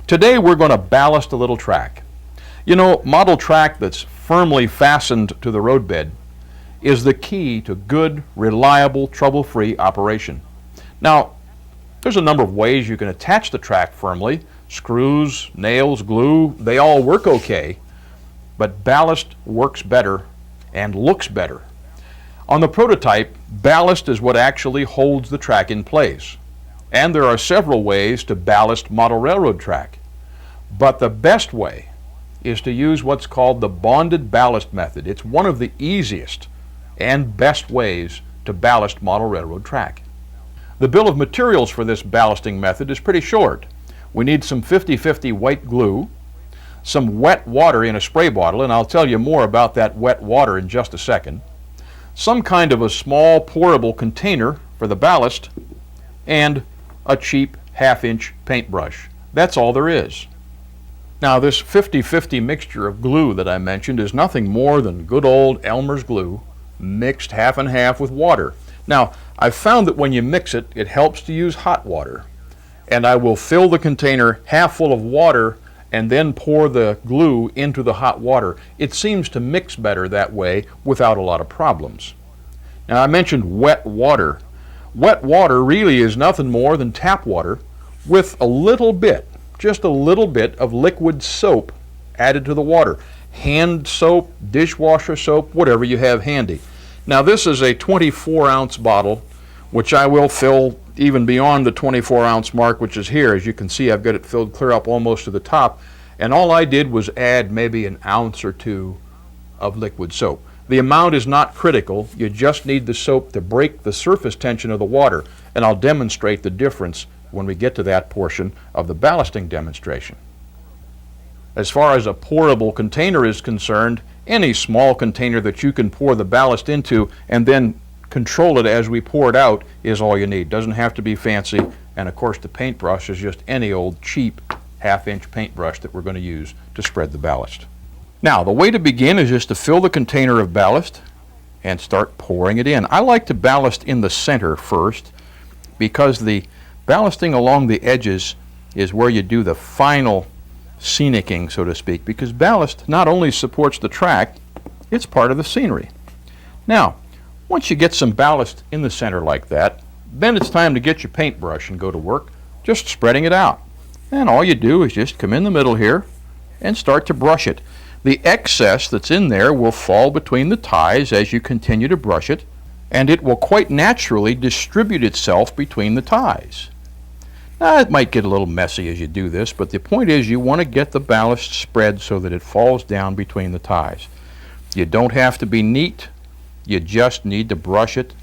Today we're going to ballast a little track. You know, model track that's firmly fastened to the roadbed is the key to good, reliable, trouble-free operation. Now, there's a number of ways you can attach the track firmly. Screws, nails, glue, they all work okay, but ballast works better and looks better. On the prototype, ballast is what actually holds the track in place. And there are several ways to ballast model railroad track. But the best way is to use what's called the bonded ballast method. It's one of the easiest and best ways to ballast model railroad track. The bill of materials for this ballasting method is pretty short. We need some 50-50 white glue, some wet water in a spray bottle, and I'll tell you more about that wet water in just a second, some kind of a small pourable container for the ballast, and a cheap half-inch paintbrush. That's all there is. Now, this 50-50 mixture of glue that I mentioned is nothing more than good old Elmer's glue mixed half and half with water. Now, I've found that when you mix it, it helps to use hot water. And I will fill the container half full of water and then pour the glue into the hot water. It seems to mix better that way without a lot of problems. Now, I mentioned wet water. Wet water really is nothing more than tap water with a little bit, just a little bit of liquid soap added to the water. Hand soap, dishwasher soap, whatever you have handy. Now, this is a 24-ounce bottle, which I will fill even beyond the 24-ounce mark, which is here. As you can see, I've got it filled clear up almost to the top. And all I did was add maybe an ounce or two of liquid soap. The amount is not critical. You just need the soap to break the surface tension of the water, and I'll demonstrate the difference when we get to that portion of the ballasting demonstration. As far as a pourable container is concerned, any small container that you can pour the ballast into and then control it as we pour it out is all you need. Doesn't have to be fancy, and of course the paintbrush is just any old cheap half-inch paintbrush that we're going to use to spread the ballast. Now, the way to begin is just to fill the container of ballast and start pouring it in. I like to ballast in the center first because the ballasting along the edges is where you do the final scenicking, so to speak, because ballast not only supports the track, it's part of the scenery. Now, once you get some ballast in the center like that, then it's time to get your paintbrush and go to work just spreading it out. And all you do is just come in the middle here and start to brush it. The excess that's in there will fall between the ties as you continue to brush it, and it will quite naturally distribute itself between the ties. Now, it might get a little messy as you do this, but the point is you want to get the ballast spread so that it falls down between the ties. You don't have to be neat. You just need to brush it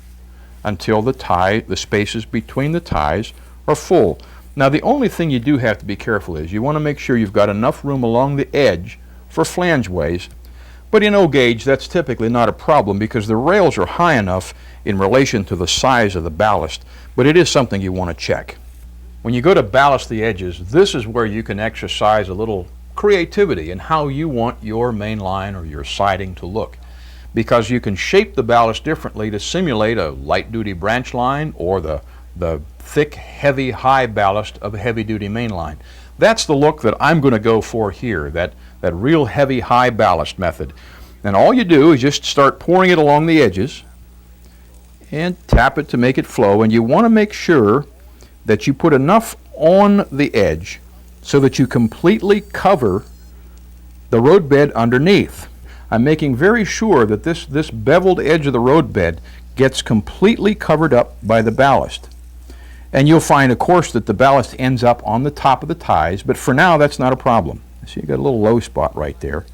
until the spaces between the ties are full. Now, the only thing you do have to be careful is you want to make sure you've got enough room along the edge for flangeways. But in O-gauge, that's typically not a problem because the rails are high enough in relation to the size of the ballast, but it is something you want to check. When you go to ballast the edges, this is where you can exercise a little creativity in how you want your main line or your siding to look, because you can shape the ballast differently to simulate a light-duty branch line or the thick, heavy, high ballast of a heavy-duty main line. That's the look that I'm going to go for here, that real heavy, high ballast method. And all you do is just start pouring it along the edges and tap it to make it flow. And you want to make sure that you put enough on the edge so that you completely cover the roadbed underneath. I'm making very sure that this beveled edge of the roadbed gets completely covered up by the ballast. And you'll find, of course, that the ballast ends up on the top of the ties, but for now that's not a problem. So you got a little low spot right there.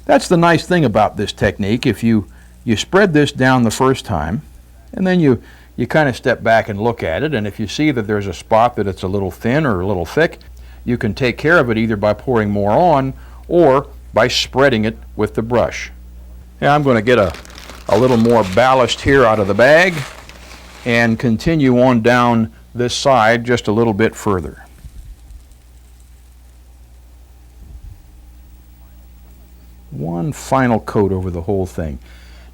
That's the nice thing about this technique. If you spread this down the first time, and then you kind of step back and look at it, and if you see that there's a spot that it's a little thin or a little thick, you can take care of it either by pouring more on or by spreading it with the brush. Now I'm going to get a little more ballast here out of the bag and continue on down this side just a little bit further. One final coat over the whole thing.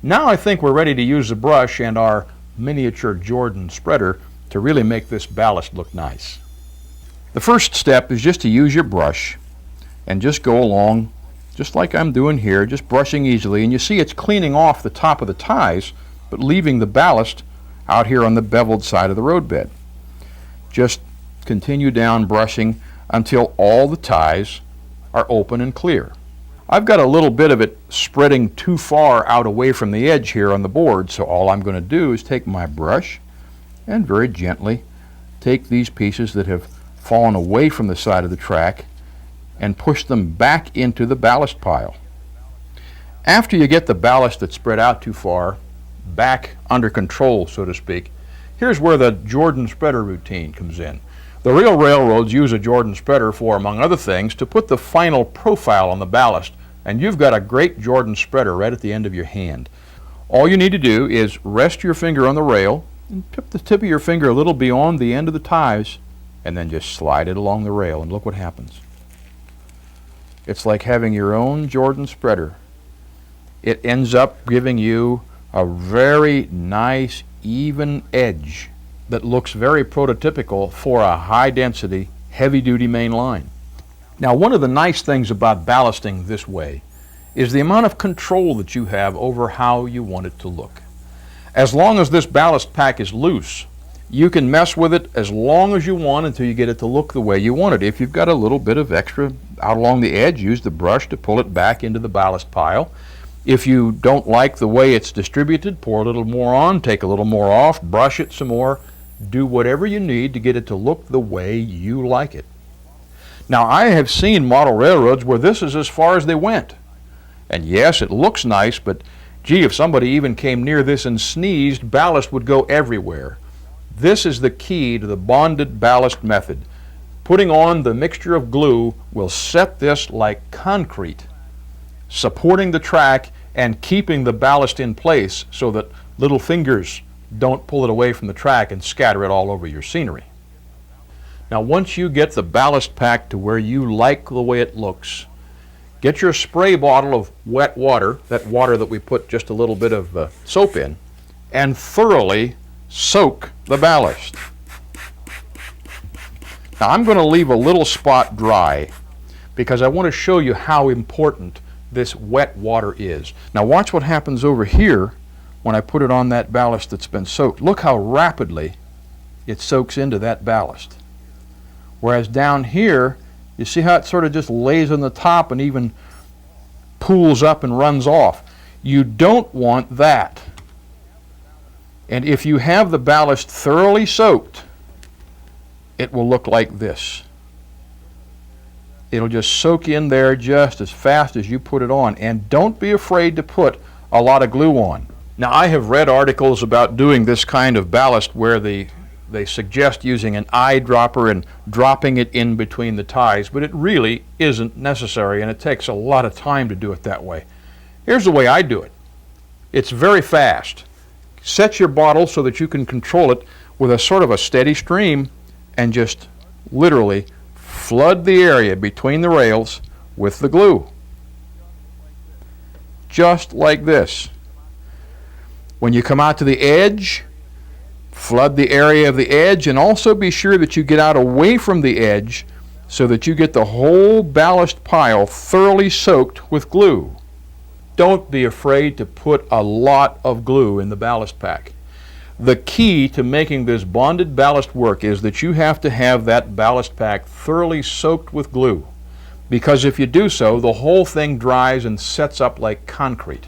Now I think we're ready to use the brush and our miniature Jordan spreader to really make this ballast look nice. The first step is just to use your brush and just go along just like I'm doing here, just brushing easily, and you see it's cleaning off the top of the ties but leaving the ballast out here on the beveled side of the roadbed. Just continue down brushing until all the ties are open and clear. I've got a little bit of it spreading too far out away from the edge here on the board, so all I'm going to do is take my brush and very gently take these pieces that have fallen away from the side of the track and push them back into the ballast pile. After you get the ballast that's spread out too far back under control, so to speak, here's where the Jordan spreader routine comes in. The real railroads use a Jordan spreader for, among other things, to put the final profile on the ballast, and you've got a great Jordan spreader right at the end of your hand. All you need to do is rest your finger on the rail and tip the tip of your finger a little beyond the end of the ties, and then just slide it along the rail, and look what happens. It's like having your own Jordan spreader. It ends up giving you a very nice, even edge that looks very prototypical for a high-density, heavy-duty main line. Now, one of the nice things about ballasting this way is the amount of control that you have over how you want it to look. As long as this ballast pack is loose, you can mess with it as long as you want until you get it to look the way you want it. If you've got a little bit of extra out along the edge, use the brush to pull it back into the ballast pile. If you don't like the way it's distributed, pour a little more on, take a little more off, brush it some more. Do whatever you need to get it to look the way you like it. Now, I have seen model railroads where this is as far as they went. And yes, it looks nice, but gee, if somebody even came near this and sneezed, ballast would go everywhere. This is the key to the bonded ballast method. Putting on the mixture of glue will set this like concrete, supporting the track and keeping the ballast in place so that little fingers don't pull it away from the track and scatter it all over your scenery. Now, once you get the ballast pack to where you like the way it looks, get your spray bottle of wet water, that water that we put just a little bit of soap in, and thoroughly soak the ballast. Now, I'm going to leave a little spot dry because I want to show you how important this wet water is. Now, watch what happens over here when I put it on that ballast that's been soaked. Look how rapidly it soaks into that ballast. Whereas down here, you see how it sort of just lays on the top and even pools up and runs off. You don't want that. And if you have the ballast thoroughly soaked, it will look like this. It'll just soak in there just as fast as you put it on. And don't be afraid to put a lot of glue on. Now, I have read articles about doing this kind of ballast where they suggest using an eyedropper and dropping it in between the ties, but it really isn't necessary, and it takes a lot of time to do it that way. Here's the way I do it. It's very fast. Set your bottle so that you can control it with a sort of a steady stream and just literally flood the area between the rails with the glue. Just like this. When you come out to the edge, flood the area of the edge, and also be sure that you get out away from the edge so that you get the whole ballast pile thoroughly soaked with glue. Don't be afraid to put a lot of glue in the ballast pack. The key to making this bonded ballast work is that you have to have that ballast pack thoroughly soaked with glue, because if you do so, the whole thing dries and sets up like concrete.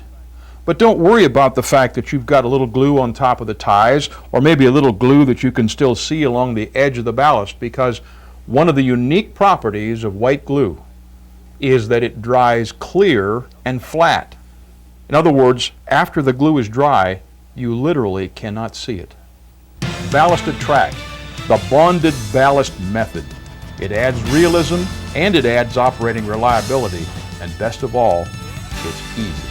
But don't worry about the fact that you've got a little glue on top of the ties, or maybe a little glue that you can still see along the edge of the ballast, because one of the unique properties of white glue is that it dries clear and flat. In other words, after the glue is dry, you literally cannot see it. Ballasted track, the bonded ballast method. It adds realism and it adds operating reliability, and best of all, it's easy.